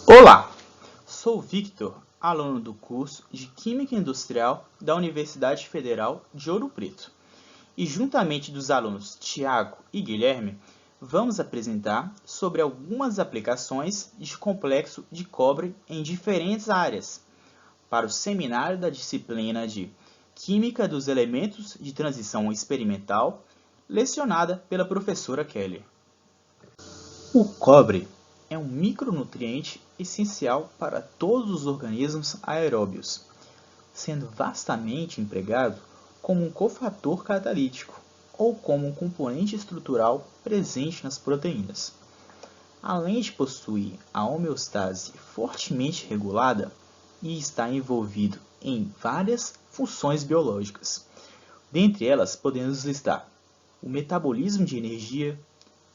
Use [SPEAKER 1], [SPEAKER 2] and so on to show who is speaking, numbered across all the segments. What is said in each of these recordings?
[SPEAKER 1] Olá, sou Victor, aluno do curso de Química Industrial da Universidade Federal de Ouro Preto. E juntamente dos alunos Tiago e Guilherme, vamos apresentar sobre algumas aplicações de complexo de cobre em diferentes áreas, para o seminário da disciplina de Química dos Elementos de Transição Experimental, lecionada pela professora Kelly. O cobre é um micronutriente essencial para todos os organismos aeróbios, sendo vastamente empregado como um cofator catalítico ou como um componente estrutural presente nas proteínas. Além de possuir a homeostase fortemente regulada e estar envolvido em várias funções biológicas. Dentre elas, podemos listar o metabolismo de energia,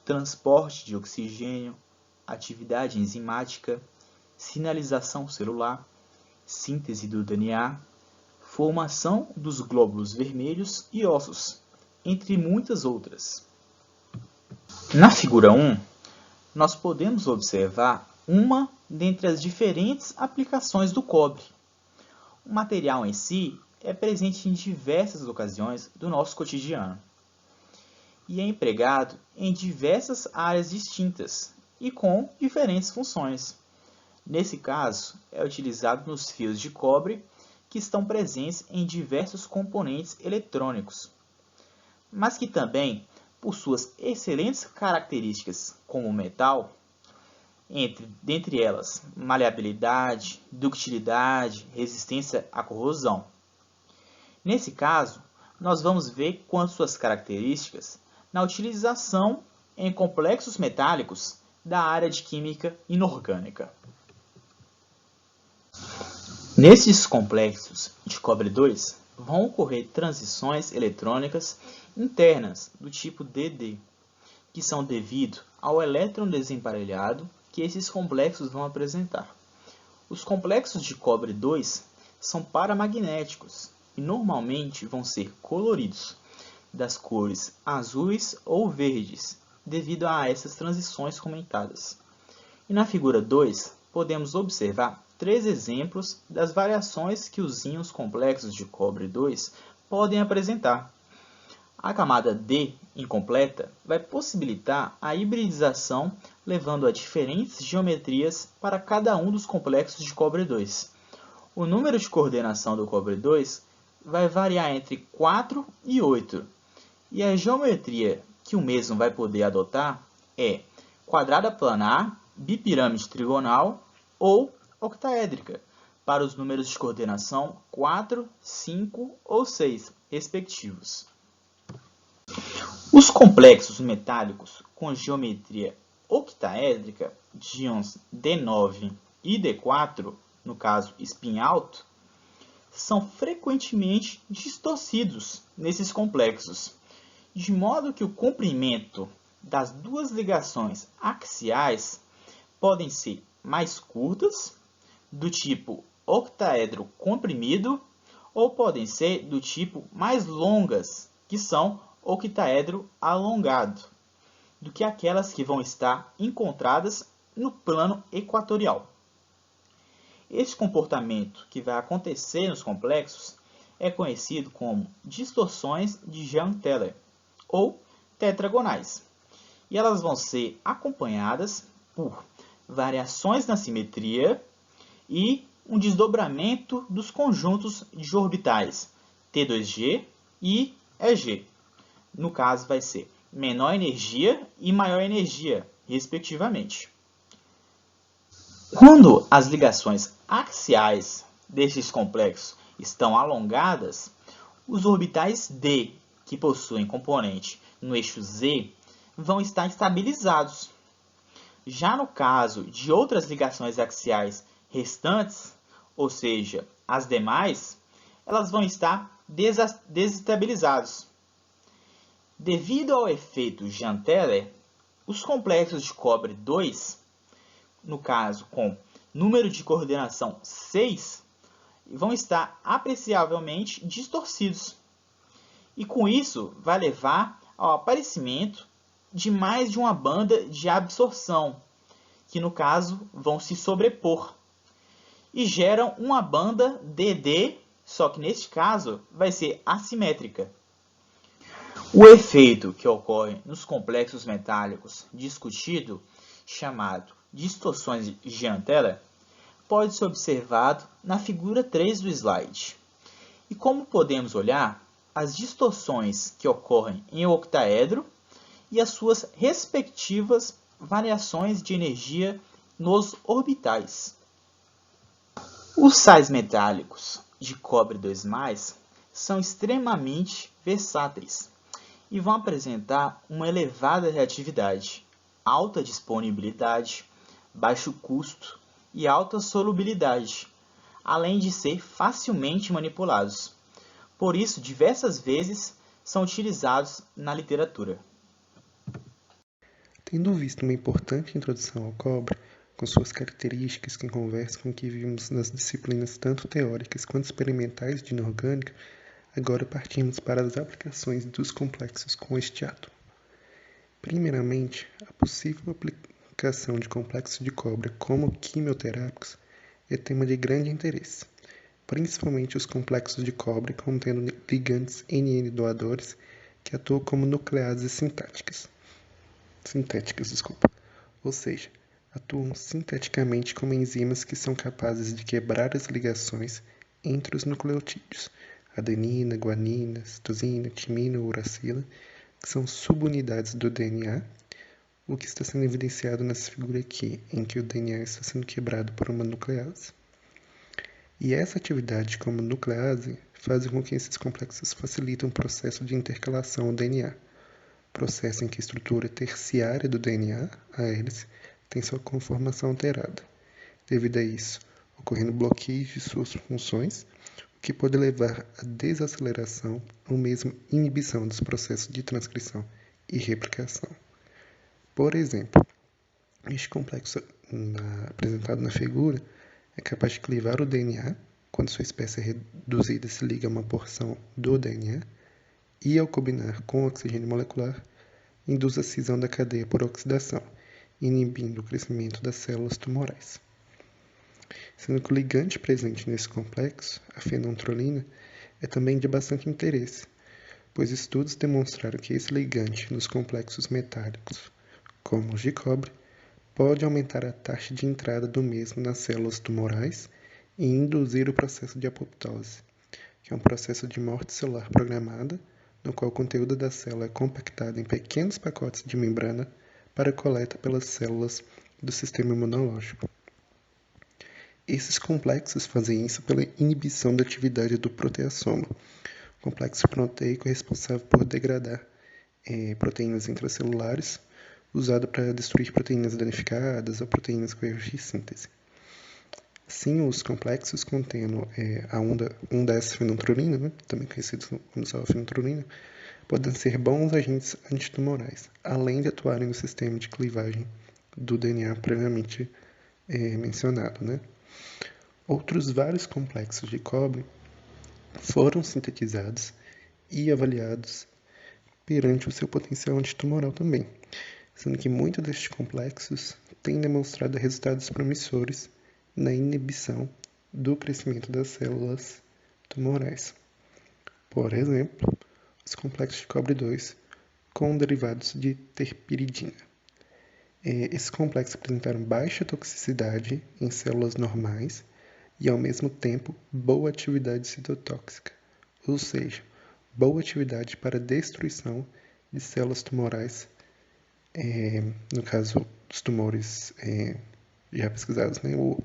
[SPEAKER 1] transporte de oxigênio, atividade enzimática, sinalização celular, síntese do DNA, formação dos glóbulos vermelhos e ossos, entre muitas outras. Na figura 1, nós podemos observar uma dentre as diferentes aplicações do cobre. O material em si é presente em diversas ocasiões do nosso cotidiano e é empregado em diversas áreas distintas e com diferentes funções. Nesse caso, é utilizado nos fios de cobre que estão presentes em diversos componentes eletrônicos, mas que também, por suas excelentes características como metal, dentre elas maleabilidade, ductilidade, resistência à corrosão. Nesse caso, nós vamos ver quanto suas características na utilização em complexos metálicos da área de química inorgânica. Nesses complexos de cobre-2, vão ocorrer transições eletrônicas internas do tipo DD, que são devido ao elétron desemparelhado que esses complexos vão apresentar. Os complexos de cobre-2 são paramagnéticos e normalmente vão ser coloridos, das cores azuis ou verdes, devido a essas transições comentadas. E na figura 2, podemos observar 3 exemplos das variações que os íons complexos de cobre-2 podem apresentar. A camada D incompleta vai possibilitar a hibridização, levando a diferentes geometrias para cada um dos complexos de cobre-2. O número de coordenação do cobre-2 vai variar entre 4 e 8, e a geometria que o mesmo vai poder adotar é quadrada planar, bipirâmide trigonal ou octaédrica, para os números de coordenação 4, 5 ou 6, respectivos. Os complexos metálicos com geometria octaédrica de íons D9 e D4, no caso spin alto, são frequentemente distorcidos nesses complexos, de modo que o comprimento das duas ligações axiais podem ser mais curtas, do tipo octaedro comprimido, ou podem ser do tipo mais longas, que são octaedro alongado, do que aquelas que vão estar encontradas no plano equatorial. Esse comportamento que vai acontecer nos complexos é conhecido como distorções de Jahn-Teller, ou tetragonais, e elas vão ser acompanhadas por variações na simetria e um desdobramento dos conjuntos de orbitais T2G e EG. No caso, vai ser menor energia e maior energia, respectivamente. Quando as ligações axiais desses complexos estão alongadas, os orbitais D, que possuem componente no eixo Z, vão estar estabilizados. Já no caso de outras ligações axiais restantes, ou seja, as demais, elas vão estar desestabilizadas. Devido ao efeito Jahn-Teller, os complexos de cobre-2, no caso com número de coordenação 6, vão estar apreciavelmente distorcidos. E com isso vai levar ao aparecimento de mais de uma banda de absorção, que no caso vão se sobrepor e geram uma banda DD, só que neste caso vai ser assimétrica. O efeito que ocorre nos complexos metálicos discutido, chamado distorções de Jean-Teller, pode ser observado na figura 3 do slide. E como podemos olhar, as distorções que ocorrem em octaedro e as suas respectivas variações de energia nos orbitais. Os sais metálicos de cobre 2+, são extremamente versáteis e vão apresentar uma elevada reatividade, alta disponibilidade, baixo custo e alta solubilidade, além de ser facilmente manipulados. Por isso, diversas vezes são utilizados na literatura.
[SPEAKER 2] Tendo visto uma importante introdução ao cobre, com suas características que conversam com o que vimos nas disciplinas tanto teóricas quanto experimentais de inorgânica, agora partimos para as aplicações dos complexos com este átomo. Primeiramente, a possível aplicação de complexos de cobre como quimioterápicos é tema de grande interesse, principalmente os complexos de cobre contendo ligandes NN doadores que atuam como nucleases sintéticas, ou seja, atuam sinteticamente como enzimas que são capazes de quebrar as ligações entre os nucleotídeos, adenina, guanina, citosina, timina ou uracila, que são subunidades do DNA, o que está sendo evidenciado nessa figura aqui, em que o DNA está sendo quebrado por uma nuclease. E essa atividade como nuclease faz com que esses complexos facilitem o processo de intercalação ao DNA, processo em que a estrutura terciária do DNA, a hélice, tem sua conformação alterada. Devido a isso, ocorrendo bloqueios de suas funções, o que pode levar à desaceleração ou mesmo inibição dos processos de transcrição e replicação. Por exemplo, este complexo apresentado na figura é capaz de clivar o DNA, quando sua espécie reduzida se liga a uma porção do DNA, e ao combinar com o oxigênio molecular, induz a cisão da cadeia por oxidação, inibindo o crescimento das células tumorais. Sendo que o ligante presente nesse complexo, a fenantrolina, é também de bastante interesse, pois estudos demonstraram que esse ligante nos complexos metálicos, como os de cobre, pode aumentar a taxa de entrada do mesmo nas células tumorais e induzir o processo de apoptose, que é um processo de morte celular programada, no qual o conteúdo da célula é compactado em pequenos pacotes de membrana para coleta pelas células do sistema imunológico. Esses complexos fazem isso pela inibição da atividade do proteasoma, complexo proteico responsável por degradar proteínas intracelulares, usado para destruir proteínas danificadas ou proteínas com erros de síntese. Assim, os complexos contendo a 1,1-fenantrolina, também conhecidos como só fenantrolina, podem ser bons agentes antitumorais, além de atuarem no sistema de clivagem do DNA previamente mencionado. Outros vários complexos de cobre foram sintetizados e avaliados perante o seu potencial antitumoral também, sendo que muitos destes complexos têm demonstrado resultados promissores na inibição do crescimento das células tumorais. Por exemplo, os complexos de cobre 2 com derivados de terpiridina. Esses complexos apresentaram baixa toxicidade em células normais e, ao mesmo tempo, boa atividade citotóxica, ou seja, boa atividade para destruição de células tumorais, no caso dos tumores já pesquisados, o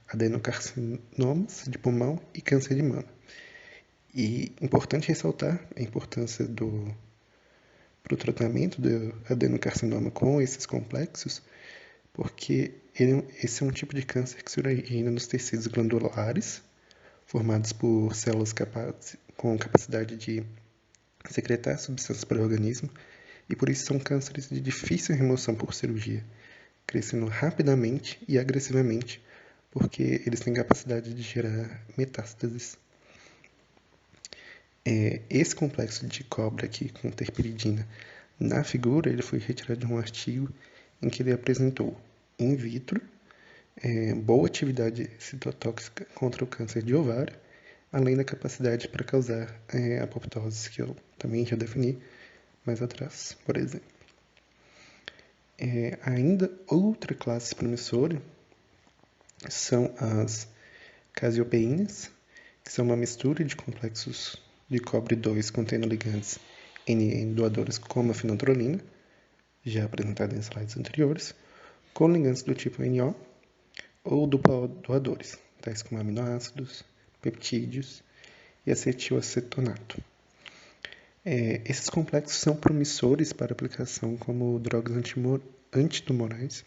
[SPEAKER 2] adenocarcinomas de pulmão e câncer de mama. E importante ressaltar a importância para o tratamento do adenocarcinoma com esses complexos, porque esse é um tipo de câncer que se origina nos tecidos glandulares, formados por células com capacidade de secretar substâncias para o organismo, e por isso são cânceres de difícil remoção por cirurgia, crescendo rapidamente e agressivamente, porque eles têm capacidade de gerar metástases. Esse complexo de cobre aqui com terpiridina na figura, ele foi retirado de um artigo em que ele apresentou in vitro, boa atividade citotóxica contra o câncer de ovário, além da capacidade para causar apoptose, que eu também já defini mais atrás, por exemplo. Ainda outra classe promissora são as casiopeínas, que são uma mistura de complexos de cobre 2 contendo ligandes NN doadores como a fenantrolina, já apresentada em slides anteriores, com ligandes do tipo NO ou dupla doadores, tais como aminoácidos, peptídeos e acetilacetonato. Esses complexos são promissores para aplicação como drogas antitumorais,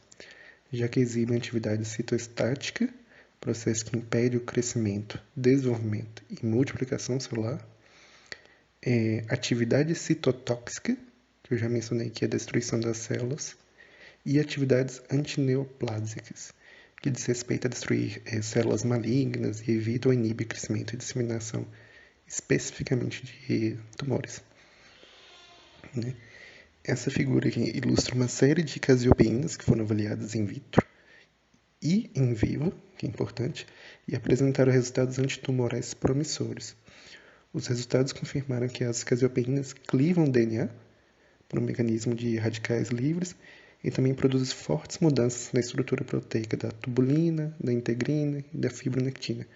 [SPEAKER 2] já que exibem atividade citoestática, processo que impede o crescimento, desenvolvimento e multiplicação celular, atividade citotóxica, que eu já mencionei que é a destruição das células, e atividades antineoplásicas, que diz respeito a destruir células malignas e evita ou inibe o crescimento e disseminação especificamente de tumores. Né? Essa figura aqui ilustra uma série de casiopeínas que foram avaliadas in vitro e in vivo, que é importante, e apresentaram resultados antitumorais promissores. Os resultados confirmaram que as casiopeínas clivam DNA por um mecanismo de radicais livres e também produzem fortes mudanças na estrutura proteica da tubulina, da integrina e da fibronectina,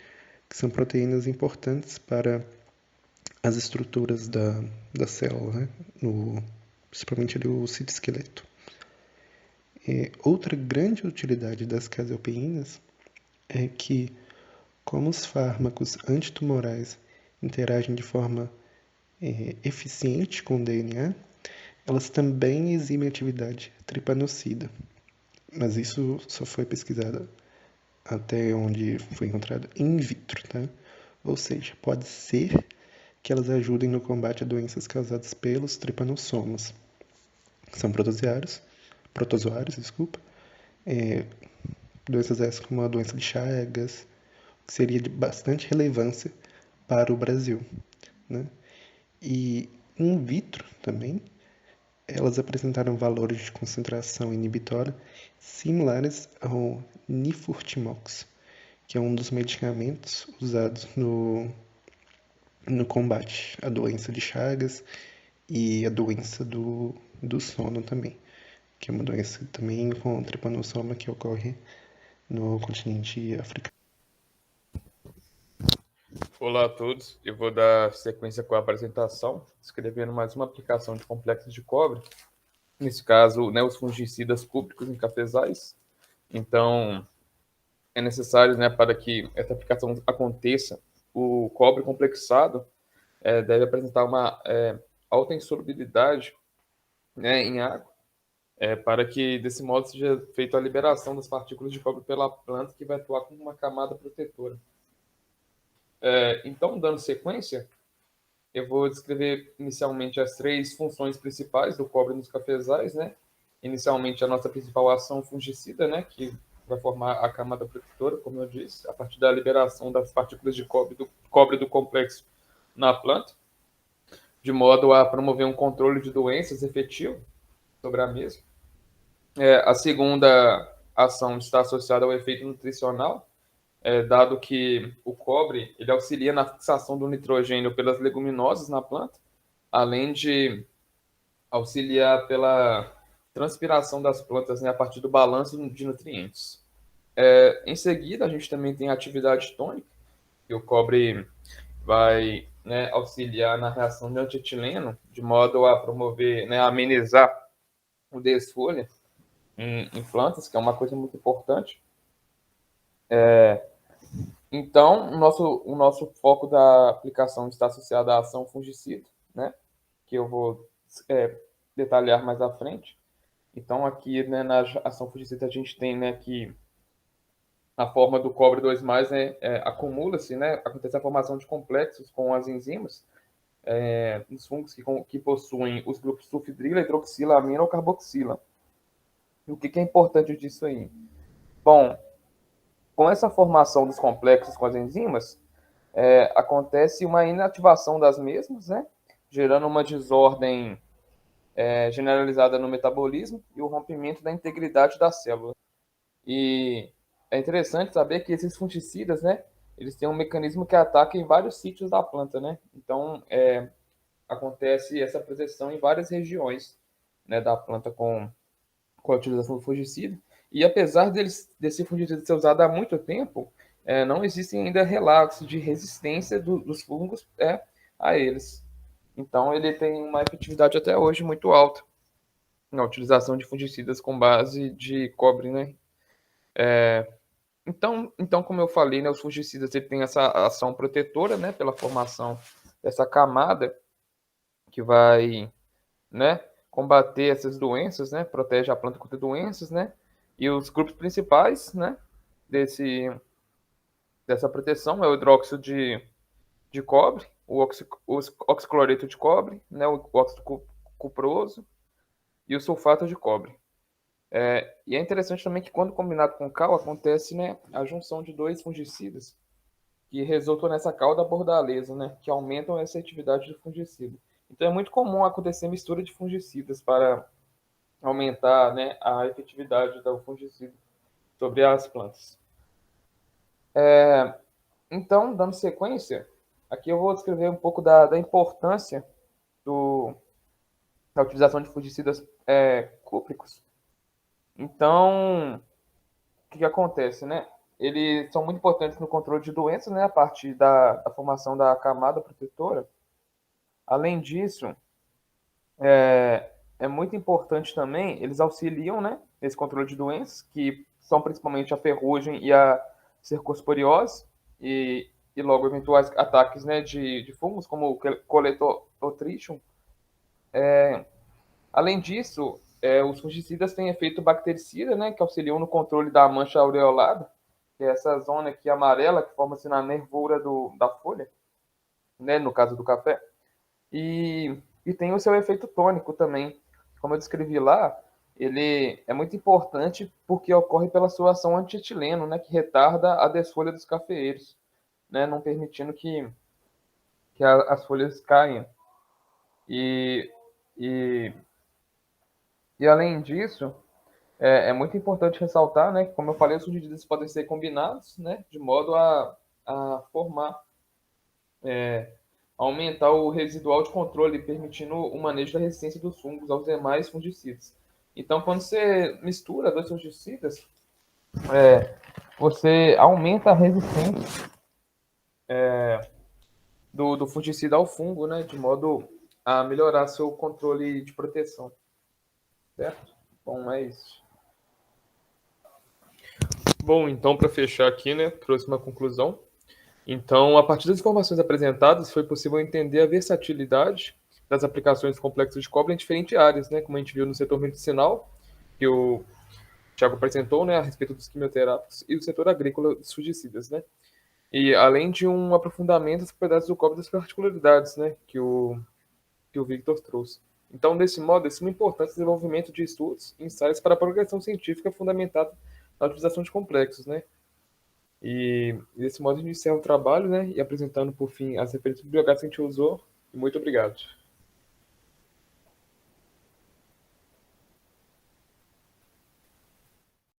[SPEAKER 2] que são proteínas importantes para as estruturas da célula, né? Principalmente ali o citoesqueleto. Outra grande utilidade das casiopeínas é que, como os fármacos antitumorais interagem de forma eficiente com o DNA, elas também exibem atividade tripanocida, mas isso só foi pesquisado até onde foi encontrado in vitro, tá? Ou seja, pode ser que elas ajudem no combate a doenças causadas pelos tripanossomas. São protozoários, doenças essas como a doença de Chagas, que seria de bastante relevância para o Brasil, né? E in vitro também, elas apresentaram valores de concentração inibitória similares ao nifurtimox, que é um dos medicamentos usados no combate à doença de Chagas e a doença do sono também, que é uma doença também com tripanossoma que ocorre no continente africano.
[SPEAKER 3] Olá a todos, eu vou dar sequência com a apresentação, descrevendo mais uma aplicação de complexos de cobre, nesse caso, né, os fungicidas públicos em cafezais. Então, é necessário, né, para que essa aplicação aconteça, o cobre complexado deve apresentar uma alta insolubilidade, né, em água, para que, desse modo, seja feita a liberação das partículas de cobre pela planta, que vai atuar como uma camada protetora. Então, dando sequência, eu vou descrever inicialmente as três funções principais do cobre nos cafezais, né? Inicialmente, a nossa principal ação fungicida, né, que vai formar a camada protetora, como eu disse, a partir da liberação das partículas de cobre do complexo na planta, de modo a promover um controle de doenças efetivo sobre a mesma. A segunda ação está associada ao efeito nutricional, dado que o cobre ele auxilia na fixação do nitrogênio pelas leguminosas na planta, além de auxiliar pela transpiração das plantas, né, a partir do balanço de nutrientes. Em seguida, a gente também tem a atividade tônica, que o cobre vai, né, auxiliar na reação de antietileno, de modo a promover, né, amenizar o desfolha em plantas, que é uma coisa muito importante. Então, o nosso foco da aplicação está associado à ação fungicida, né, que eu vou detalhar mais à frente. Então, aqui, né, na ação fungicida, a gente tem, né, que a forma do cobre 2+, né, acumula-se, né, acontece a formação de complexos com as enzimas, os fungos que possuem os grupos sulfidrila, hidroxila, amina ou carboxila. E o que é importante disso aí? Bom, com essa formação dos complexos com as enzimas, acontece uma inativação das mesmas, né, gerando uma desordem generalizada no metabolismo e o rompimento da integridade da célula. E é interessante saber que esses fungicidas, né, eles têm um mecanismo que ataca em vários sítios da planta, né? Então, acontece essa proteção em várias regiões, né, da planta com a utilização do fungicida. E apesar desse fungicida ser usado há muito tempo, não existem ainda relatos de resistência dos fungos a eles. Então, ele tem uma efetividade até hoje muito alta na utilização de fungicidas com base de cobre, né? Então, como eu falei, né, os fungicidas ele tem essa ação protetora, né, pela formação dessa camada que vai, né, combater essas doenças, né, protege a planta contra doenças, né, e os grupos principais, né, dessa proteção é o hidróxido de cobre, o oxicloreto de cobre, né, o óxido cuproso e o sulfato de cobre. E é interessante também que quando combinado com cal acontece, né, a junção de dois fungicidas que resultam nessa cauda bordaleza, né, que aumentam essa atividade do fungicida. Então é muito comum acontecer mistura de fungicidas para aumentar, né, a efetividade do fungicida sobre as plantas. Então, dando sequência, aqui eu vou descrever um pouco da importância da utilização de fungicidas cúpricos. Então, o que acontece, né? Eles são muito importantes no controle de doenças, né, a partir da formação da camada protetora. Além disso, é muito importante também, eles auxiliam, né, nesse controle de doenças, que são principalmente a ferrugem e a cercosporiose, e logo eventuais ataques, né, de fungos, como o Coletotrichum. Além disso, os fungicidas têm efeito bactericida, né, que auxiliam no controle da mancha aureolada, que é essa zona aqui amarela que forma-se na nervura da folha, né, no caso do café. E tem o seu efeito tônico também. Como eu descrevi lá, ele é muito importante porque ocorre pela sua ação antietileno, né, que retarda a desfolha dos cafeeiros, né, não permitindo que as folhas caiam. E, e, e além disso, é muito importante ressaltar, né, que, como eu falei, os fungicidas podem ser combinados, né, de modo a formar, aumentar o residual de controle, permitindo o manejo da resistência dos fungos aos demais fungicidas. Então, quando você mistura dois fungicidas, você aumenta a resistência do fungicida ao fungo, né, de modo a melhorar seu controle de proteção. Certo? Bom, é isso. Bom, então, para fechar aqui, né, trouxe uma conclusão. Então, a partir das informações apresentadas, foi possível entender a versatilidade das aplicações complexas de cobre em diferentes áreas, né, como a gente viu no setor medicinal, que o Thiago apresentou, né, a respeito dos quimioterápicos, e o setor agrícola dos fungicidas, né. E além de um aprofundamento das propriedades do cobre e das particularidades, né, que o Victor trouxe. Então, desse modo, é de suma importância o desenvolvimento de estudos e ensaios para a progressão científica fundamentada na utilização de complexos, né? E desse modo a gente encerra o trabalho, né? E apresentando, por fim, as referências bibliográficas que a gente usou. E muito obrigado.